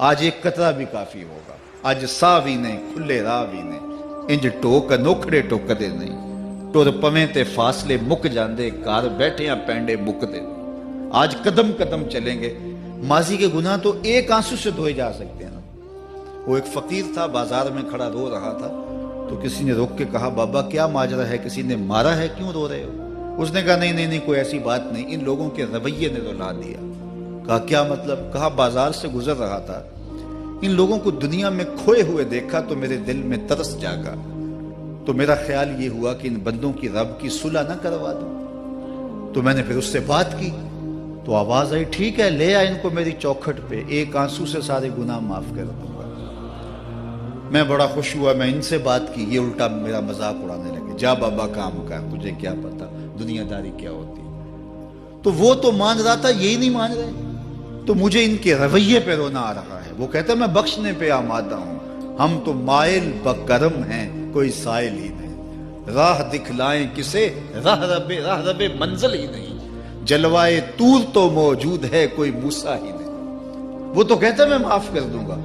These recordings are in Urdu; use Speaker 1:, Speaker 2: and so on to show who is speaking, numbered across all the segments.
Speaker 1: آج ایک قطرہ بھی کافی ہوگا، اج سا بھی نہیں کھلے راہ بھی نہیں، انج ٹوک انوکھڑے ٹوکدے نہیں، ٹر پویں تے فاصلے مک جاندے، گھر بیٹھیاں پینڈے مکدے نہیں۔ آج قدم قدم چلیں گے، ماضی کے گناہ تو ایک آنسو سے دھوئے جا سکتے ہیں نا۔ وہ ایک فقیر تھا، بازار میں کھڑا رو رہا تھا، تو کسی نے روک کے کہا بابا کیا ماجرا ہے، کسی نے مارا ہے، کیوں رو رہے ہو؟ اس نے کہا نہیں کوئی ایسی بات نہیں، ان لوگوں کے رویے نے رلا دیا۔ کہا کیا مطلب؟ کہا بازار سے گزر رہا تھا، ان لوگوں کو دنیا میں کھوئے ہوئے دیکھا تو میرے دل میں ترس جاگا، تو میرا خیال یہ ہوا کہ ان بندوں کی رب کی صلح نہ کروا دوں۔ تو میں نے پھر اس سے بات کی، تو آواز آئی ٹھیک ہے لے آ ان کو میری چوکھٹ پہ، ایک آنسو سے سارے گناہ معاف کر دوں گا۔ میں بڑا خوش ہوا، میں ان سے بات کی، یہ الٹا میرا مذاق اڑانے لگے، جا بابا کام کر، تجھے کیا پتا دنیا داری کیا ہوتی ہے۔ تو وہ تو مان رہا تھا، یہی نہیں مان رہے، تو مجھے ان کے رویے پہ رونا آ رہا ہے۔ وہ کہتا ہے میں بخشنے پہ آمادہ ہوں، ہم تو مائل بکرم ہیں، کوئی سائل ہی نہیں، راہ دکھلائیں کسے، راہ رب منزل ہی نہیں، جلوائے طور تو موجود ہے، کوئی موسیٰ ہی نہیں۔ وہ تو کہتا ہے میں معاف کر دوں گا،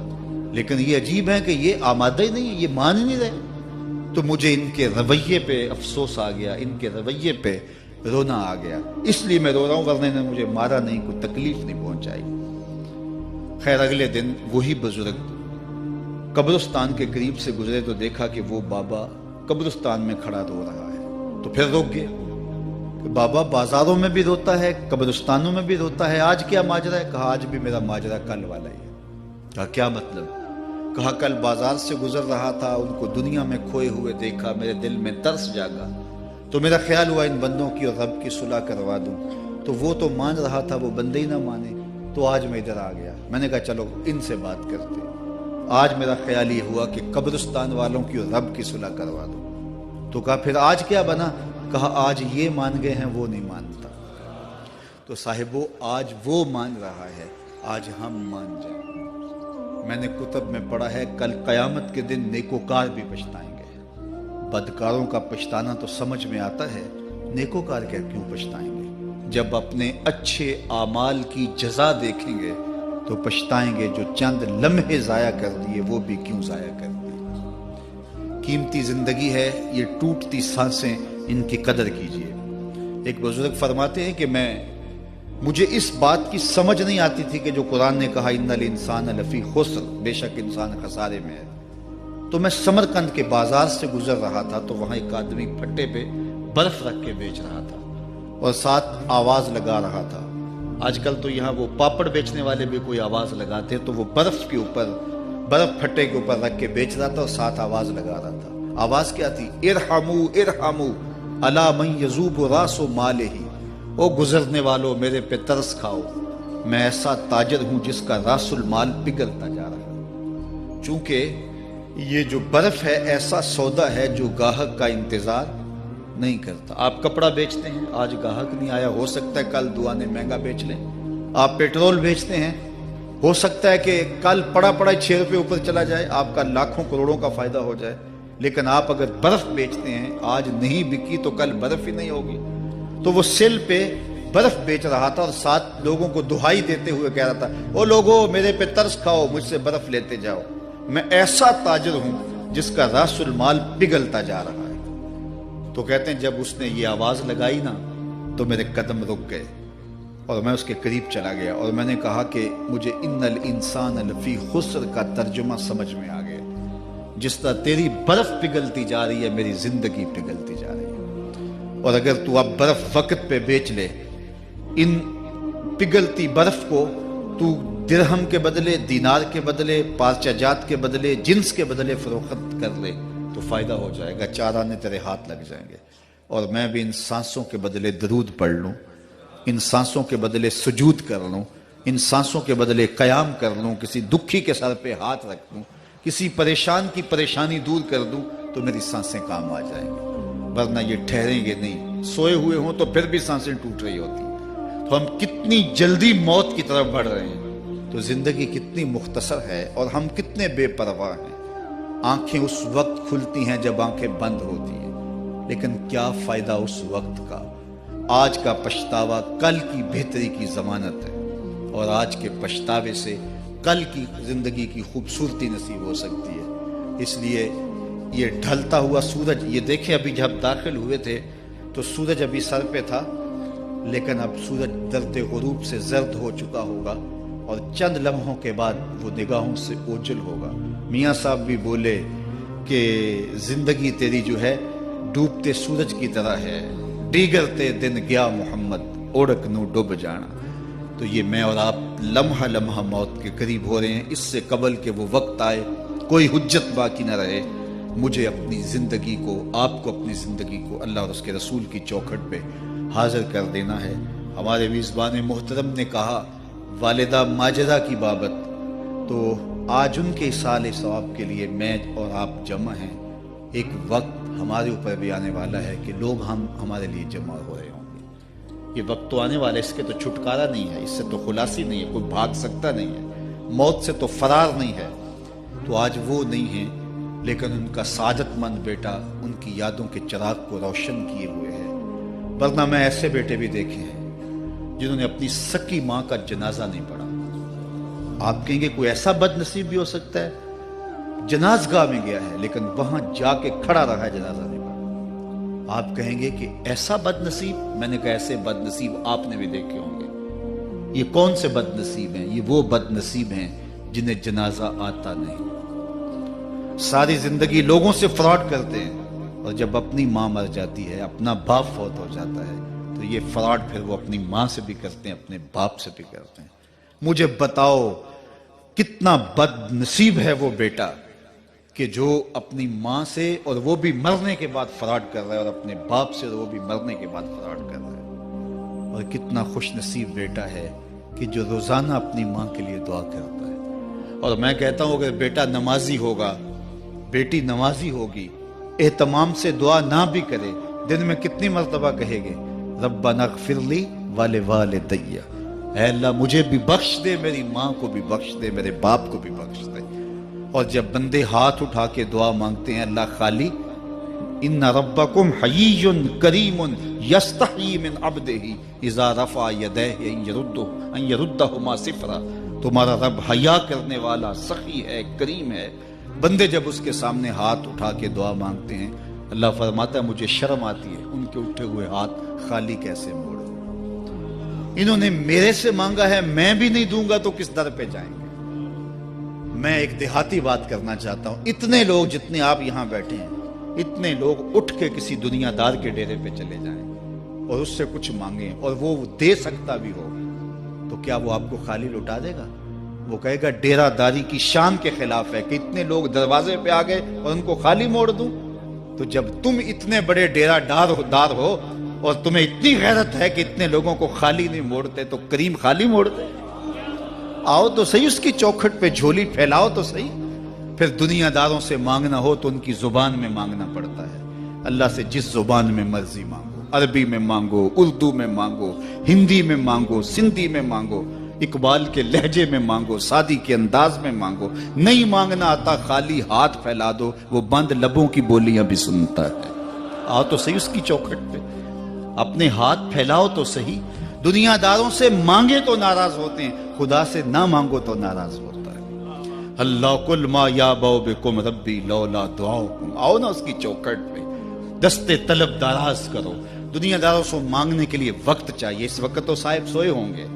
Speaker 1: لیکن یہ عجیب ہے کہ یہ آمادہ ہی نہیں، یہ مان ہی نہیں رہے۔ تو مجھے ان کے رویے پہ افسوس آ گیا، ان کے رویے پہ رونا آ گیا، اس لیے میں رو رہا ہوں، ورنہ نے مجھے مارا نہیں، کوئی تکلیف نہیں پہنچائی۔ خیر اگلے دن وہی بزرگ قبرستان کے قریب سے گزرے تو دیکھا کہ وہ بابا قبرستان میں کھڑا رو رہا ہے، تو پھر روک گئے کہ بابا بازاروں میں بھی روتا ہے، قبرستانوں میں بھی روتا ہے، آج کیا ماجرا ہے؟ کہا آج بھی میرا ماجرا کل والا ہی ہے۔ کہا کیا مطلب؟ کہا کل بازار سے گزر رہا تھا، ان کو دنیا میں کھوئے ہوئے دیکھا، میرے دل میں ترس جاگا، تو میرا خیال ہوا ان بندوں کی اور رب کی صلح کروا دوں، تو وہ تو مان رہا تھا، وہ بندے ہی نہ مانے، تو آج میں ادھر آ گیا۔ میں نے کہا چلو ان سے بات کرتے۔ آج میرا خیال یہ ہوا کہ قبرستان والوں کی اور رب کی صلح کروا دوں۔ تو کہا پھر آج کیا بنا؟ کہا آج یہ مان گئے ہیں، وہ نہیں مانتا۔ تو صاحبو آج وہ مان رہا ہے، آج ہم مان جائیں۔ میں نے کتب میں پڑھا ہے کل قیامت کے دن نیکوکار بھی پچھتائیں گے۔ بدکاروں کا پچھتانا تو سمجھ میں آتا ہے، نیکوکار کیوں پچھتائیں گے؟ جب اپنے اچھے اعمال کی جزا دیکھیں گے تو پچھتائیں گے، جو چند لمحے ضائع کر دیے وہ بھی کیوں ضائع کر دیے۔ قیمتی زندگی ہے، یہ ٹوٹتی سانسیں، ان کی قدر کیجیے۔ ایک بزرگ فرماتے ہیں کہ مجھے اس بات کی سمجھ نہیں آتی تھی کہ جو قرآن نے کہا ان الانسان لفی خسر، بے شک انسان خسارے میں ہے، تو میں سمرقند کے بازار سے گزر رہا تھا تو وہاں ایک آدمی پھٹے پہ برف رکھ کے بیچ رہا تھا اور ساتھ آواز لگا رہا تھا۔ آج کل تو یہاں وہ پاپڑ بیچنے والے بھی کوئی آواز لگاتے، تو وہ برف کے اوپر، برف پھٹے کے اوپر رکھ کے بیچ رہا تھا اور ساتھ آواز لگا رہا تھا۔ آواز کیا تھی؟ ارحمو ارحمو الا من یذوب راس مالہ، او گزرنے والوں میرے پہ ترس کھاؤ، میں ایسا تاجر ہوں جس کا راس المال پگھلتا جا رہا ہے۔ چونکہ یہ جو برف ہے ایسا سودا ہے جو گاہک کا انتظار نہیں کرتا۔ آپ کپڑا بیچتے ہیں، آج گاہک نہیں آیا، ہو سکتا ہے کل دعا نے مہنگا بیچ لیں۔ آپ پیٹرول بیچتے ہیں، ہو سکتا ہے کہ کل پڑا 6 روپے اوپر چلا جائے، آپ کا لاکھوں کروڑوں کا فائدہ ہو جائے۔ لیکن آپ اگر برف بیچتے ہیں، آج نہیں بکی تو کل برف ہی نہیں ہوگی۔ تو وہ سل پہ برف بیچ رہا تھا اور ساتھ لوگوں کو دہائی دیتے ہوئے کہہ رہا تھا، او لوگو میرے پہ ترس کھاؤ، مجھ سے برف لیتے جاؤ، میں ایسا تاجر ہوں جس کا راس المال پگھلتا جا رہا ہے۔ تو کہتے ہیں جب اس نے یہ آواز لگائی نا تو میرے قدم رک گئے اور میں اس کے قریب چلا گیا اور میں نے کہا کہ مجھے ان الانسان لفی خسر کا ترجمہ سمجھ میں آ گیا۔ جس طرح تیری برف پگھلتی جا رہی ہے، میری زندگی پگھلتی جا رہی ہے، اور اگر تو اب برف وقت پہ بیچ لے، ان پگھلتی برف کو تو درہم کے بدلے، دینار کے بدلے، پارچہ جات کے بدلے، جنس کے بدلے فروخت کر لے تو فائدہ ہو جائے گا، 4 آنے تیرے ہاتھ لگ جائیں گے۔ اور میں بھی ان سانسوں کے بدلے درود پڑھ لوں، ان سانسوں کے بدلے سجود کر لوں، ان سانسوں کے بدلے قیام کر لوں، کسی دکھی کے سر پہ ہاتھ رکھ دوں، کسی پریشان کی پریشانی دور کر دوں تو میری سانسیں کام آ جائیں گی، ورنہ یہ ٹھہریں گے نہیں۔ سوئے ہوئے ہوں تو پھر بھی سانسیں ٹوٹ رہی ہوتی ہیں۔ تو ہم کتنی جلدی موت کی طرف بڑھ رہے ہیں، تو زندگی کتنی مختصر ہے اور ہم کتنے بے پرواہ ہیں۔ آنکھیں اس وقت کھلتی ہیں جب آنکھیں بند ہوتی ہیں، لیکن کیا فائدہ اس وقت کا؟ آج کا پچھتاوا کل کی بہتری کی ضمانت ہے، اور آج کے پچھتاوے سے کل کی زندگی کی خوبصورتی نصیب ہو سکتی ہے۔ اس لیے یہ ڈھلتا ہوا سورج، یہ دیکھیں ابھی جب داخل ہوئے تھے تو سورج ابھی سر پہ تھا، لیکن اب سورج درد غروب سے زرد ہو چکا ہوگا اور چند لمحوں کے بعد وہ نگاہوں سے اوجھل ہوگا۔ میاں صاحب بھی بولے کہ زندگی تیری جو ہے ڈوبتے سورج کی طرح ہے، دیگرتے دن گیا محمد اوڑک نو ڈوب جانا۔ تو یہ میں اور آپ لمحہ لمحہ موت کے قریب ہو رہے ہیں۔ اس سے قبل کہ وہ وقت آئے کوئی حجت باقی نہ رہے، مجھے اپنی زندگی کو، آپ کو اپنی زندگی کو اللہ اور اس کے رسول کی چوکھٹ پہ حاضر کر دینا ہے۔ ہمارے میزبان محترم نے کہا والدہ ماجدہ کی بابت، تو آج ان کے اصالِ ثواب کے لیے میں اور آپ جمع ہیں۔ ایک وقت ہمارے اوپر بھی آنے والا ہے کہ لوگ ہمارے لیے جمع ہو رہے ہوں گے۔ یہ وقت تو آنے والا ہے، اس کے تو چھٹکارا نہیں ہے، اس سے تو خلاصی نہیں ہے، کوئی بھاگ سکتا نہیں ہے، موت سے تو فرار نہیں ہے۔ تو آج وہ نہیں ہیں، لیکن ان کا سعادت مند بیٹا ان کی یادوں کے چراغ کو روشن کیے ہوئے ہے۔ ورنہ میں ایسے بیٹے بھی دیکھے ہیں جنہوں نے اپنی سکی ماں کا جنازہ نہیں پڑھا۔ آپ کہیں گے کوئی ایسا بد نصیب بھی ہو سکتا ہے، جنازگاہ میں گیا ہے لیکن وہاں جا کے کھڑا رہا ہے، جنازہ نہیں پڑھا۔ آپ کہیں گے کہ ایسا بد نصیب، میں نے کہا ایسے بد نصیب آپ نے بھی دیکھے ہوں گے۔ یہ کون سے بد نصیب ہیں؟ یہ وہ بد نصیب ہیں جنہیں جنازہ آتا نہیں، ساری زندگی لوگوں سے فراڈ کرتے ہیں، اور جب اپنی ماں مر جاتی ہے، اپنا باپ فوت ہو جاتا ہے، تو یہ فراڈ پھر وہ اپنی ماں سے بھی کرتے ہیں، اپنے باپ سے بھی کرتے ہیں۔ مجھے بتاؤ کتنا بد نصیب ہے وہ بیٹا کہ جو اپنی ماں سے، اور وہ بھی مرنے کے بعد فراڈ کر رہا ہے، اور اپنے باپ سے، اور وہ بھی مرنے کے بعد فراڈ کر رہا ہے۔ اور کتنا خوش نصیب بیٹا ہے کہ جو روزانہ اپنی ماں کے لیے دعا کرتا ہے۔ اور میں کہتا ہوں اگر بیٹا نمازی ہوگا، بیٹی نمازی ہوگی، اہتمام سے دعا نہ بھی کرے، دن میں کتنی مرتبہ کہے گے ربنا اغفر لی ولوالدی، اے اللہ مجھے بھی بخش دے، میری ماں کو بھی بخش دے، میرے باپ کو بھی بخش دے۔ اور جب بندے ہاتھ اٹھا کے دعا مانگتے ہیں اللہ خالی ان ربکم حیی کریم یستحیی من عبدہ اذا رفع یدیہ ان یردہما صفرا، تمہارا رب حیا کرنے والا، سخی ہے، کریم ہے۔ بندے جب اس کے سامنے ہاتھ اٹھا کے دعا مانگتے ہیں، اللہ فرماتا ہے مجھے شرم آتی ہے ان کے اٹھے ہوئے ہاتھ خالی کیسے موڑ دوں۔ انہوں نے میرے سے مانگا ہے، میں بھی نہیں دوں گا تو کس در پہ جائیں گے۔ میں ایک دیہاتی بات کرنا چاہتا ہوں، اتنے لوگ جتنے آپ یہاں بیٹھے ہیں، اتنے لوگ اٹھ کے کسی دنیا دار کے ڈیرے پہ چلے جائیں اور اس سے کچھ مانگیں اور وہ دے سکتا بھی ہو، تو کیا وہ آپ کو خالی لٹا دے گا؟ وہ کہے گا ڈیرہ داری کی شان کے خلاف ہے کہ اتنے لوگ دروازے پہ آ گئے اور ان کو خالی موڑ دوں۔ تو جب تم اتنے بڑے ڈیرہ دار ہو اور تمہیں اتنی غیرت ہے کہ اتنے لوگوں کو خالی نہیں موڑتے، تو کریم خالی موڑ دے۔ آؤ تو صحیح اس کی چوکھٹ پہ جھولی پھیلاؤ تو صحیح۔ پھر دنیا داروں سے مانگنا ہو تو ان کی زبان میں مانگنا پڑتا ہے۔ اللہ سے جس زبان میں مرضی مانگو، عربی میں مانگو، اردو میں مانگو، ہندی میں مانگو، سندھی میں مانگو، اقبال کے لہجے میں مانگو، سادی کے انداز میں مانگو۔ نہیں مانگنا آتا خالی ہاتھ پھیلا دو، وہ بند لبوں کی بولیاں بھی سنتا ہے۔ آؤ تو صحیح اس کی چوکھٹ پہ، اپنے ہاتھ پھیلاؤ تو صحیح۔ دنیا داروں سے مانگے تو ناراض ہوتے ہیں، خدا سے نہ مانگو تو ناراض ہوتا ہے۔ اللہ کل ما یابو بکم ربی لولا دعاؤکم، آؤ نا اس کی چوکھٹ پہ، دستے طلب دراز کرو۔ دنیا داروں سے مانگنے کے لیے وقت چاہیے۔ اس وقت تو صاحب سوئے ہوں گے،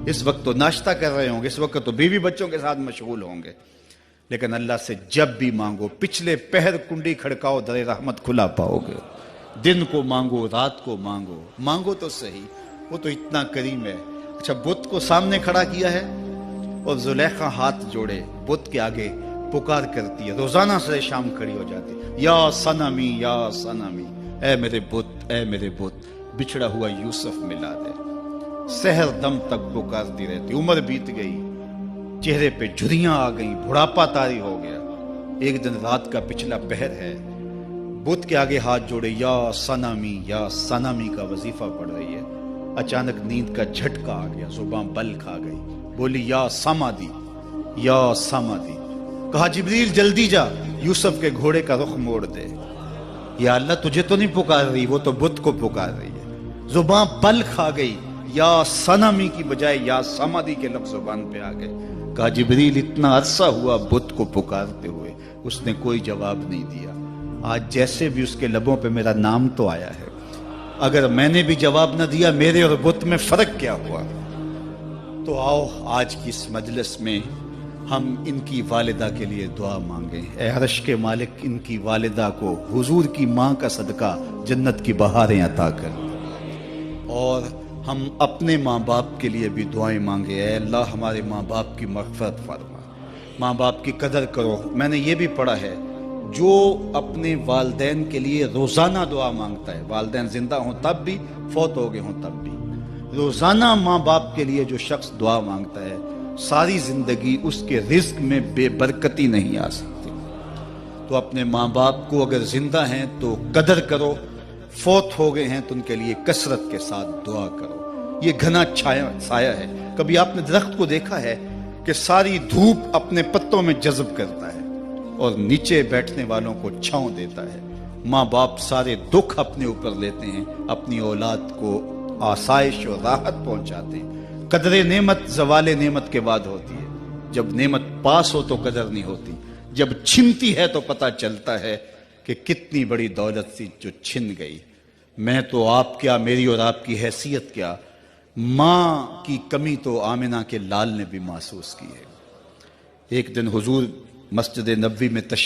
Speaker 1: اس وقت تو ناشتہ کر رہے ہوں گے، اس وقت تو بیوی بچوں کے ساتھ مشغول ہوں گے، لیکن اللہ سے جب بھی مانگو، پچھلے پہر کنڈی کھڑکاؤ، در رحمت کھلا پاؤ گے۔ دن کو مانگو، رات کو مانگو، مانگو تو صحیح، وہ تو اتنا کریم ہے۔ اچھا بت کو سامنے کھڑا کیا ہے اور زلیخا ہاتھ جوڑے بت کے آگے پکار کرتی ہے، روزانہ سے شام کھڑی ہو جاتی ہے، یا صنمی یا صنمی، اے میرے بت، اے میرے بت، بچھڑا ہوا یوسف ملا دے۔ سحر دم تک پکارتی رہتی، عمر بیت گئی، چہرے پہ جھریاں آ گئیں، بڑھاپا طاری ہو گیا۔ ایک دن رات کا پچھلا پہر ہے، بت کے آگے ہاتھ جوڑے یا صنمی کا وظیفہ پڑھ رہی ہے۔ اچانک نیند کا جھٹکا آ گیا، زبان بل کھا گئی، بولی یا سمادی، یا سمادی۔ کہا جبریل جلدی جا، یوسف کے گھوڑے کا رخ موڑ دے۔ یا اللہ تجھے تو نہیں پکار رہی، وہ تو بت کو پکار رہی ہے۔ زبان بل کھا گئی، یا صنمی کی بجائے یا سمادی کے لفظ زبان پہ آ گئے۔ کہا جبریل اتنا عرصہ ہوا بت کو پکارتے ہوئے، اس نے کوئی جواب نہیں دیا، آج جیسے بھی اس کے لبوں پہ میرا نام تو آیا ہے، اگر میں نے بھی جواب نہ دیا میرے اور بت میں فرق کیا ہوا؟ تو آؤ آج کی اس مجلس میں ہم ان کی والدہ کے لیے دعا مانگیں۔ اے عرش کے مالک، ان کی والدہ کو حضور کی ماں کا صدقہ جنت کی بہاریں عطا کر، اور ہم اپنے ماں باپ کے لیے بھی دعائیں مانگے۔ اے اللہ ہمارے ماں باپ کی مغفرت فرما، ماں باپ کی قدر کرو۔ میں نے یہ بھی پڑھا ہے جو اپنے والدین کے لیے روزانہ دعا مانگتا ہے، والدین زندہ ہوں تب بھی، فوت ہو گئے ہوں تب بھی، روزانہ ماں باپ کے لیے جو شخص دعا مانگتا ہے، ساری زندگی اس کے رزق میں بے برکتی نہیں آ سکتی۔ تو اپنے ماں باپ کو اگر زندہ ہیں تو قدر کرو، فوت ہو گئے ہیں تو ان کے لیے کثرت کے ساتھ دعا کرو۔ یہ گھنا سایہ ہے۔ کبھی آپ نے درخت کو دیکھا ہے کہ ساری دھوپ اپنے پتوں میں جذب کرتا ہے اور نیچے بیٹھنے والوں کو چھاؤں دیتا ہے؟ ماں باپ سارے دکھ اپنے اوپر لیتے ہیں، اپنی اولاد کو آسائش اور راحت پہنچاتے ہیں۔ قدر نعمت زوال نعمت کے بعد ہوتی ہے، جب نعمت پاس ہو تو قدر نہیں ہوتی، جب چھنتی ہے تو پتہ چلتا ہے کہ کتنی بڑی دولت تھی جو چھن گئی۔ میں تو آپ کیا، میری اور آپ کی حیثیت کیا، ماں کی کمی تو آمنہ کے لال نے بھی محسوس کی ہے۔ ایک دن حضور مسجد نبوی میں تشریف